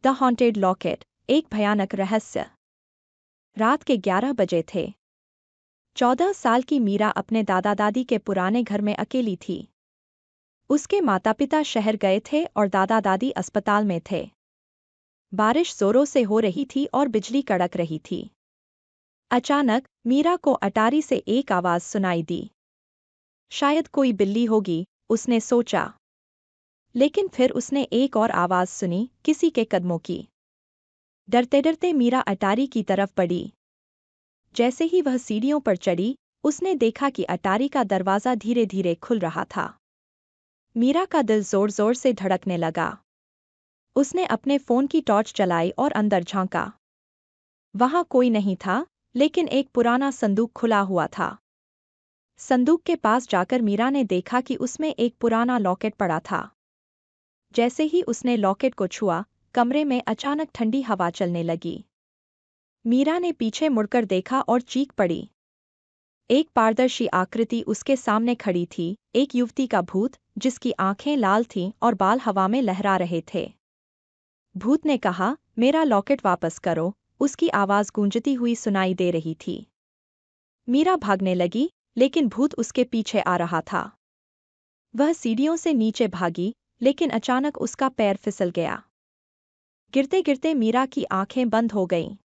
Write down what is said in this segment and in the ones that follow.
The haunted locket, एक भयानक रहस्य। रात के 11 बजे थे। 14 साल की मीरा अपने दादा दादी के पुराने घर में अकेली थी। उसके माता पिता शहर गए थे और दादा दादी अस्पताल में थे। बारिश जोरों से हो रही थी और बिजली कड़क रही थी। अचानक मीरा को अटारी से एक आवाज सुनाई दी। शायद कोई बिल्ली होगी, उसने सोचा। लेकिन फिर उसने एक और आवाज सुनी, किसी के कदमों की। डरते डरते मीरा अटारी की तरफ बढ़ी। जैसे ही वह सीढ़ियों पर चढ़ी, उसने देखा कि अटारी का दरवाजा धीरे धीरे खुल रहा था। मीरा का दिल जोर जोर से धड़कने लगा। उसने अपने फोन की टॉर्च चलाई और अंदर झांका। वहां कोई नहीं था, लेकिन एक पुराना संदूक खुला हुआ था। संदूक के पास जाकर मीरा ने देखा कि उसमें एक पुराना लॉकेट पड़ा था। जैसे ही उसने लॉकेट को छुआ, कमरे में अचानक ठंडी हवा चलने लगी। मीरा ने पीछे मुड़कर देखा और चीख पड़ी। एक पारदर्शी आकृति उसके सामने खड़ी थी, एक युवती का भूत, जिसकी आंखें लाल थीं और बाल हवा में लहरा रहे थे। भूत ने कहा, मेरा लॉकेट वापस करो, उसकी आवाज गूंजती हुई सुनाई दे रही थी। मीरा भागने लगी, लेकिन भूत उसके पीछे आ रहा था। वह सीढ़ियों से नीचे भागी, लेकिन अचानक उसका पैर फिसल गया। गिरते गिरते मीरा की आंखें बंद हो गईं।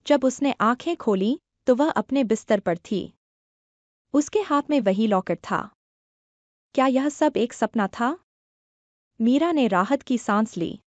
जब उसने आंखें खोलीं, तो वह अपने बिस्तर पर थी। उसके हाथ में वही लॉकेट था। क्या यह सब एक सपना था? मीरा ने राहत की सांस ली।